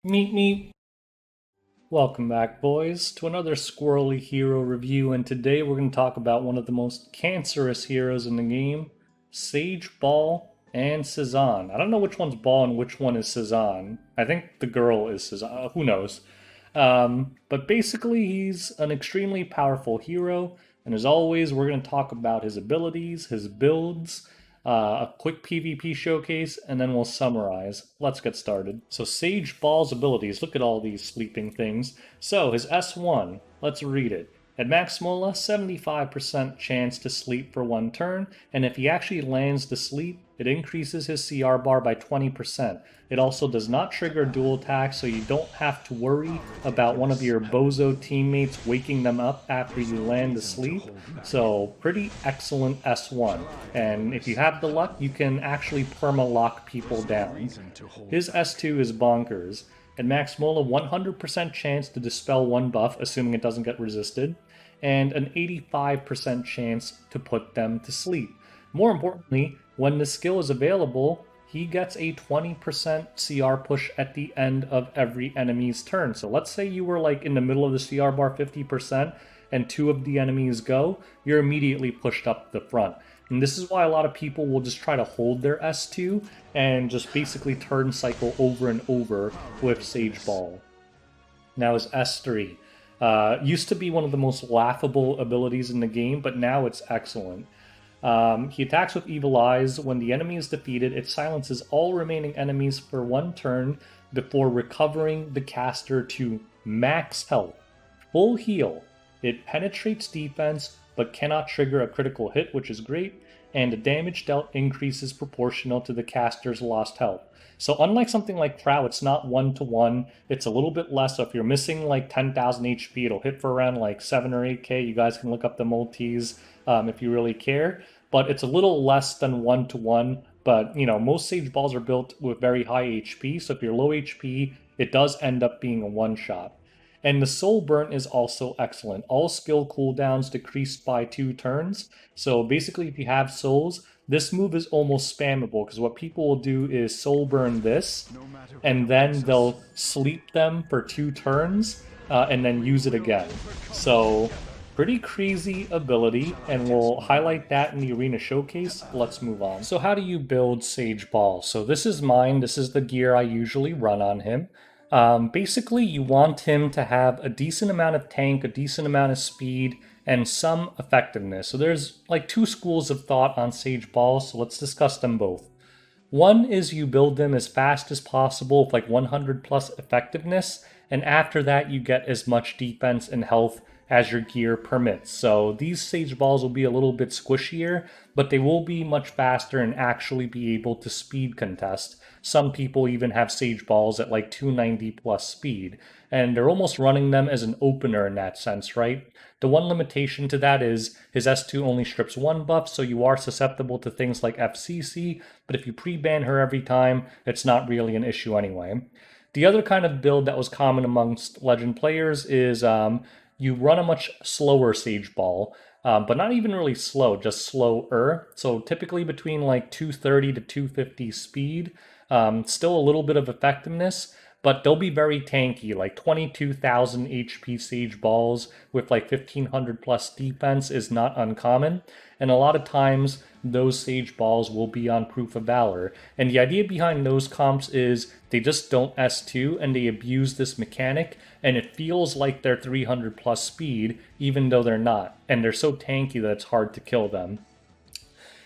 Meet me. Welcome back, boys, to another squirrely hero review, and today we're going to talk about one of the most cancerous heroes in the game, Sage Baal and Sezan. I don't know which one's Baal and which one is Sezan. I think the girl is Sezan. Who knows? But basically, he's an extremely powerful hero, and as always, we're going to talk about his abilities, his builds, a quick PvP showcase, and then we'll summarize. Let's get started. So Sage Ball's abilities, look at all these sleeping things. So his S1, let's read it. At max Mola, 75% chance to sleep for one turn, and if he actually lands to sleep, it increases his CR bar by 20%. It also does not trigger dual attacks, so you don't have to worry about one of your bozo teammates waking them up after you land to sleep. So pretty excellent S1. And if you have the luck, you can actually perma-lock people down. His S2 is bonkers. At max Mola, 100% chance to dispel one buff, assuming it doesn't get resisted, and an 85% chance to put them to sleep. More importantly, when the skill is available, he gets a 20% CR push at the end of every enemy's turn. So let's say you were like in the middle of the CR bar 50% and two of the enemies go, you're immediately pushed up the front. And this is why a lot of people will just try to hold their S2 and just basically turn cycle over and over with Sage Baal. Now his S3. Used to be one of the most laughable abilities in the game, but now it's excellent. He attacks with Evil Eyes. When the enemy is defeated, it silences all remaining enemies for one turn before recovering the caster to max health. Full heal. It penetrates defense, but cannot trigger a critical hit, which is great, and the damage dealt increases proportional to the caster's lost health. So unlike something like Crow, it's not 1-to-1, it's a little bit less, so if you're missing like 10,000 HP, it'll hit for around like 7 or 8k, you guys can look up the multis if you really care, but it's a little less than 1-to-1, but you know, most Sage Balls are built with very high HP, so if you're low HP, it does end up being a one-shot. And the Soul Burn is also excellent. All skill cooldowns decreased by 2 turns. So basically, if you have souls, this move is almost spammable because what people will do is Soul Burn this, and then they'll sleep them for 2 turns, and then use it again. So pretty crazy ability, and we'll highlight that in the arena showcase. Let's move on. So how do you build Sage Baal? So this is mine. This is the gear I usually run on him. Basically, you want him to have a decent amount of tank, a decent amount of speed, and some effectiveness. So there's like 2 schools of thought on Sage Baal, so let's discuss them both. One is you build them as fast as possible with like 100 plus effectiveness, and after that you get as much defense and health as your gear permits. So these Sage Balls will be a little bit squishier, but they will be much faster and actually be able to speed contest. Some people even have Sage Balls at like 290 plus speed, and they're almost running them as an opener in that sense, right? The one limitation to that is his S2 only strips 1 buff, so you are susceptible to things like FCC, but if you pre-ban her every time, it's not really an issue anyway. The other kind of build that was common amongst Legend players is you run a much slower Sage Baal, but not even really slow, just slower. So typically between like 230 to 250 speed, still a little bit of effectiveness, but they'll be very tanky, like 22,000 HP Sage Balls with like 1500 plus defense is not uncommon, and a lot of times those Sage Balls will be on Proof of Valor. And the idea behind those comps is they just don't S2 and they abuse this mechanic, and it feels like they're 300 plus speed, even though they're not, and they're so tanky that it's hard to kill them.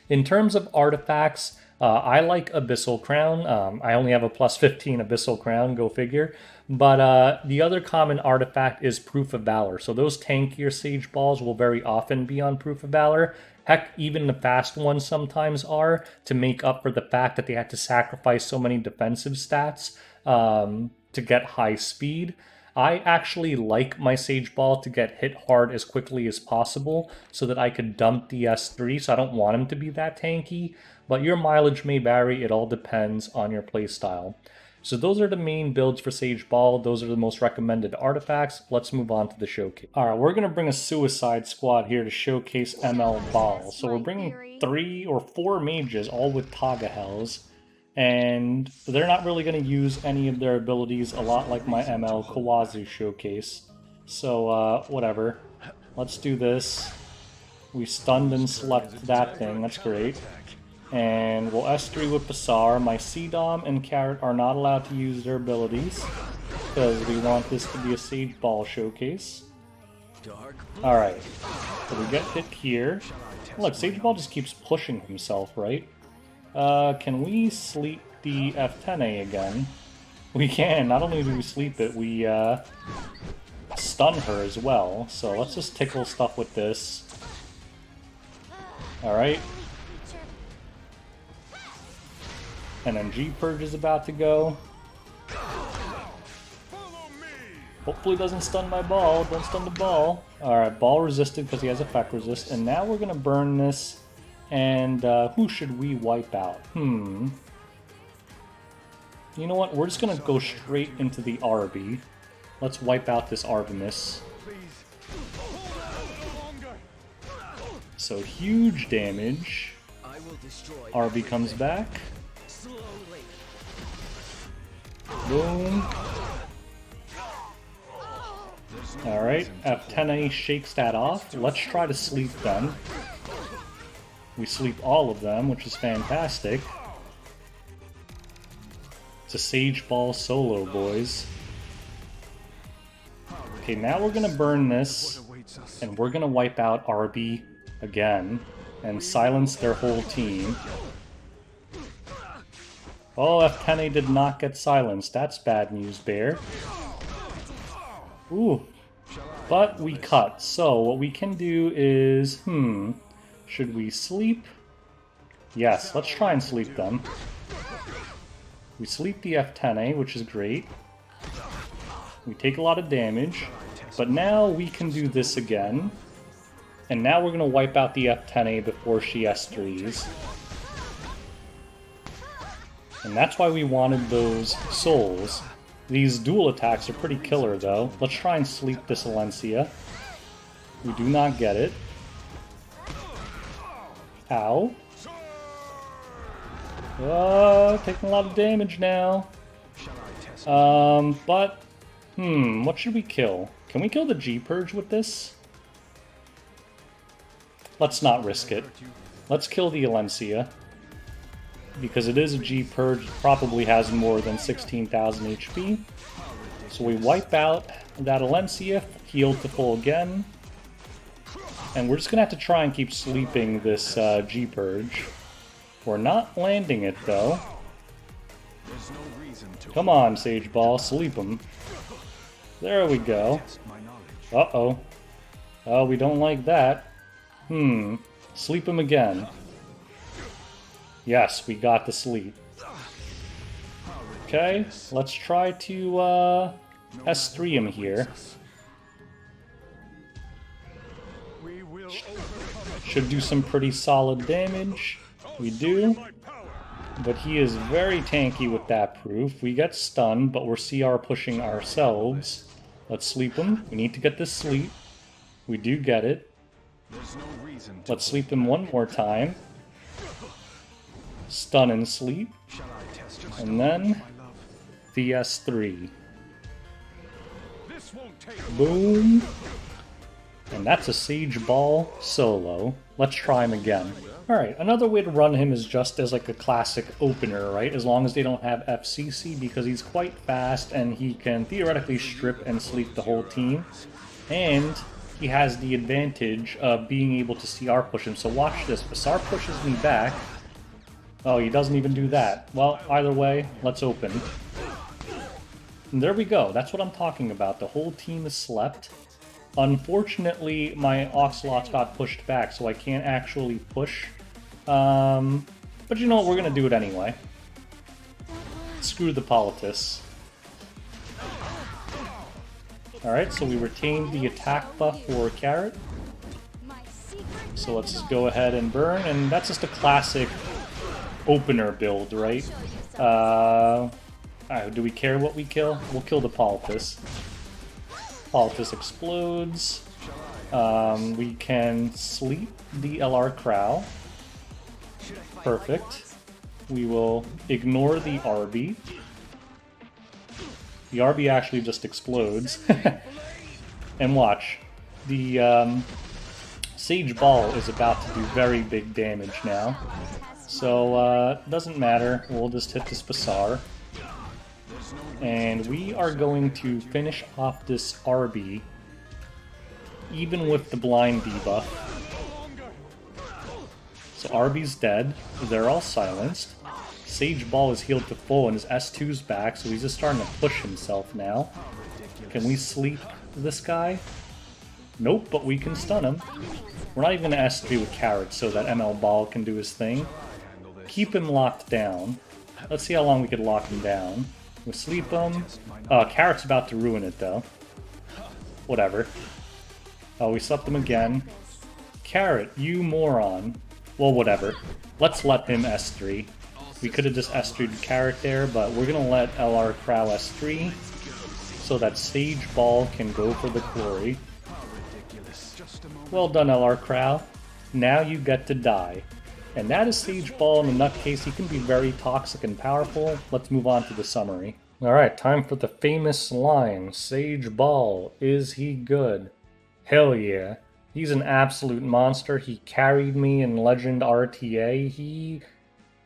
In terms of artifacts, I like Abyssal Crown. I only have a plus 15 Abyssal Crown, go figure. But the other common artifact is Proof of Valor. So those tankier Sage Balls will very often be on Proof of Valor. Heck, even the fast ones sometimes are, to make up for the fact that they had to sacrifice so many defensive stats to get high speed. I actually like my Sage Baal to get hit hard as quickly as possible so that I could dump the S3, so I don't want him to be that tanky, but your mileage may vary, it all depends on your playstyle. So those are the main builds for Sage Baal, those are the most recommended artifacts. Let's move on to the showcase. Alright, we're going to bring a Suicide Squad here to showcase ML Baal. So we're bringing 3 or 4 mages, all with Taga Hells. and they're not really going to use any of their abilities, a lot like my ML Kawazu showcase. So, whatever. Let's do this. We stunned and slept that thing, that's great. And we'll S3 with Basar. My C-Dom and Carrot are not allowed to use their abilities, because we want this to be a Sage Ball showcase. Alright, so we get hit here. Look, Sage Ball just keeps pushing himself, right? Can we sleep the F10A again? We can. Not only do we sleep it, we stun her as well. So let's just tickle stuff with this. Alright. And then G-Purge is about to go. Hopefully doesn't stun my ball. Don't stun the ball. Alright, ball resisted because he has effect resist. And now we're going to burn this. And who should we wipe out? You know what? We're just going to go straight into the Arby. Let's wipe out this Artemis. So huge damage. Arby comes back. Boom. Alright, F10A shakes that off. Let's try to sleep them. We sleep all of them, which is fantastic. It's a Sage Ball solo, boys. Okay, now we're gonna burn this, and we're gonna wipe out RB again, and silence their whole team. Oh, F10A did not get silenced. That's bad news, Bear. Ooh. But we cut. So what we can do is, should we sleep? Yes, let's try and sleep them. We sleep the F10A, which is great. We take a lot of damage. But now we can do this again. And now we're going to wipe out the F10A before she S3s. And that's why we wanted those souls. These dual attacks are pretty killer, though. Let's try and sleep this Alencia. We do not get it. Ow. Taking a lot of damage now. But, what should we kill? Can we kill the G-Purge with this? Let's not risk it. Let's kill the Alencia. Because it is a G-Purge, probably has more than 16,000 HP. So we wipe out that Alencia, heal to full again. And we're just going to have to try and keep sleeping this G-Purge. We're not landing it, though. Come on, Sage Ball, sleep him. There we go. Uh-oh. Oh, we don't like that. Sleep him again. Yes, we got the sleep. Okay, let's try to S3 him here. Should do some pretty solid damage. We do. But he is very tanky with that proof. We get stunned, but we're CR pushing ourselves. Let's sleep him. We need to get this sleep. We do get it. Let's sleep him one more time. Stun and sleep. And then the S3. Boom. And that's a Sage Ball solo. Let's try him again. Alright, another way to run him is just as like a classic opener, right? As long as they don't have FCC, because he's quite fast and he can theoretically strip and sleep the whole team. And he has the advantage of being able to CR push him. So watch this. Basar pushes me back. Oh, he doesn't even do that. Well, either way, let's open. And there we go. That's what I'm talking about. The whole team is slept. Unfortunately, my Oxalots got pushed back, so I can't actually push. But you know what? We're going to do it anyway. Screw the Politis. Alright, so we retained the attack buff for Carrot. So let's just go ahead and burn, and that's just a classic opener build, right? Alright, do we care what we kill? We'll kill the Politis. Politis explodes. We can sleep the LR Crow. Perfect. we will ignore the RB. The RB actually just explodes. And watch. The Sage Ball is about to do very big damage now. So, doesn't matter. We'll just hit this Basar. And we are going to finish off this RB, even with the blind debuff. So RB's dead. They're all silenced. Sage Ball is healed to full and his S2's back, so he's just starting to push himself now. Can we sleep this guy? Nope, but we can stun him. We're not even going to S3 with Carrot so that ML Ball can do his thing. Keep him locked down. Let's see how long we could lock him down. We'll sleep him. Carrot's about to ruin it though. Whatever. Oh, we slept him again. Carrot, you moron. Well, whatever. Let's let him S3. We could have just S3'd Carrot there, but we're going to let LR Crow S3 so that Sage Ball can go for the glory. Well done, LR Crow. Now you get to die. And that is Sage Ball in a nutcase. He can be very toxic and powerful. Let's move on to the summary. Alright, time for the famous line. Sage Ball, is he good? Hell yeah. He's an absolute monster. He carried me in Legend RTA. He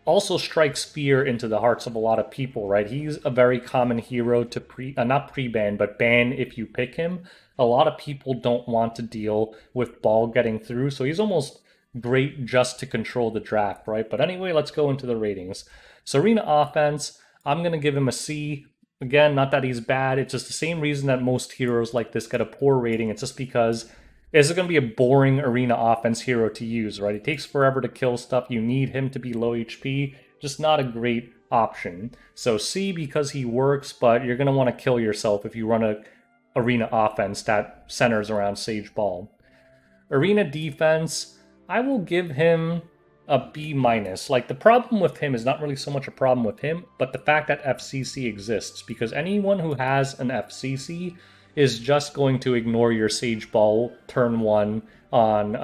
also strikes fear into the hearts of a lot of people, right? He's a very common hero to not pre-ban, but ban if you pick him. A lot of people don't want to deal with Ball getting through, so he's almost great just to control the draft, right? But anyway, let's go into the ratings. So Arena offense, I'm going to give him a C. Again, not that he's bad. It's just the same reason that most heroes like this get a poor rating. It's just because this is going to be a boring arena offense hero to use, right? It takes forever to kill stuff. You need him to be low HP. Just not a great option. So C because he works, but you're going to want to kill yourself if you run a arena offense that centers around Sage Ball. Arena defense, I will give him a B-. Like, the problem with him is not really so much a problem with him, but the fact that FCC exists, because anyone who has an FCC is just going to ignore your Sage Ball turn 1 on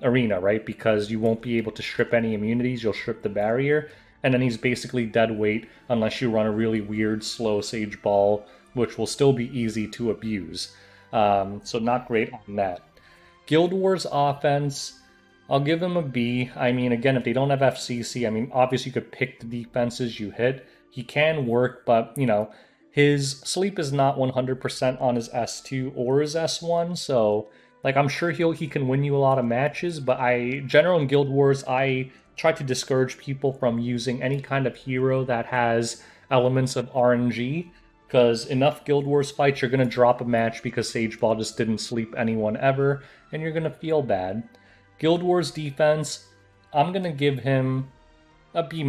Arena, right? Because you won't be able to strip any immunities, you'll strip the barrier, and then he's basically dead weight unless you run a really weird, slow Sage Ball, which will still be easy to abuse. So not great on that. Guild Wars offense, I'll give him a B. I mean, again, if they don't have FCC, I mean, obviously you could pick the defenses you hit. He can work, but, you know, his sleep is not 100% on his S2 or his S1, so, like, I'm sure he can win you a lot of matches, but general in Guild Wars, I try to discourage people from using any kind of hero that has elements of RNG, because enough Guild Wars fights, you're going to drop a match because Sage Ball just didn't sleep anyone ever, and you're going to feel bad. Guild Wars defense, I'm going to give him a B-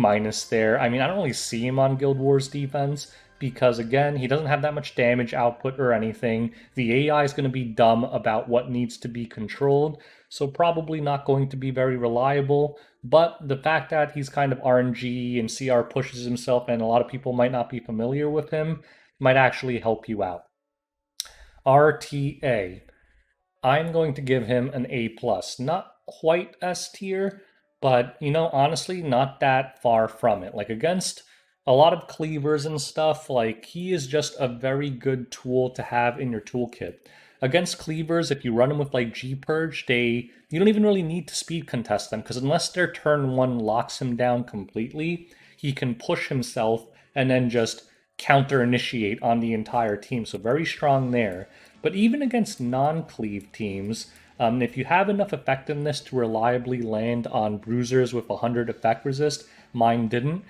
there. I mean, I don't really see him on Guild Wars defense, because again, he doesn't have that much damage output or anything. The AI is going to be dumb about what needs to be controlled, so probably not going to be very reliable. But the fact that he's kind of RNG and CR pushes himself and a lot of people might not be familiar with him might actually help you out. RTA, I'm going to give him an A+. Not quite S tier, but, you know, honestly, not that far from it. Like, against a lot of cleavers and stuff, like, he is just a very good tool to have in your toolkit. Against cleavers, if you run them with, like, G-Purge, you don't even really need to speed contest them, because unless their turn 1 locks him down completely, he can push himself and then just counter-initiate on the entire team, so very strong there. But even against non-cleave teams, if you have enough effectiveness to reliably land on bruisers with 100 effect resist, mine didn't,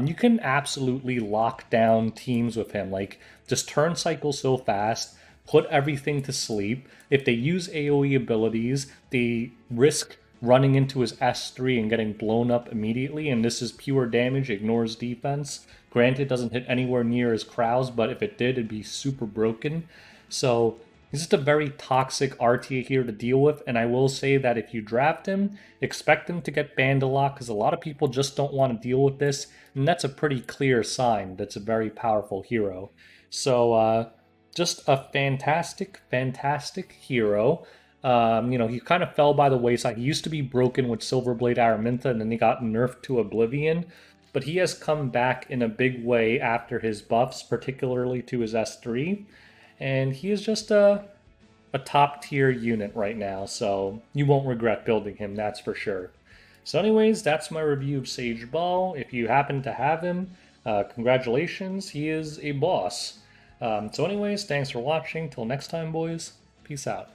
you can absolutely lock down teams with him. Like, just turn cycle so fast, put everything to sleep. If they use AoE abilities, they risk running into his S3 and getting blown up immediately, and this is pure damage, ignores defense. Granted, it doesn't hit anywhere near his Crows, but if it did, it'd be super broken. So he's just a very toxic RTA here to deal with, and I will say that if you draft him, expect him to get banned a lot, because a lot of people just don't want to deal with this, and that's a pretty clear sign that's a very powerful hero. So, just a fantastic, fantastic hero. You know, he kind of fell by the wayside. He used to be broken with Silverblade Araminta, and then he got nerfed to Oblivion. but he has come back in a big way after his buffs, particularly to his S3, and he is just a top tier unit right now, so you won't regret building him, that's for sure. So anyways, that's my review of Sage Baal. If you happen to have him, congratulations, he is a boss. So anyways, thanks for watching. Till next time, boys. Peace out.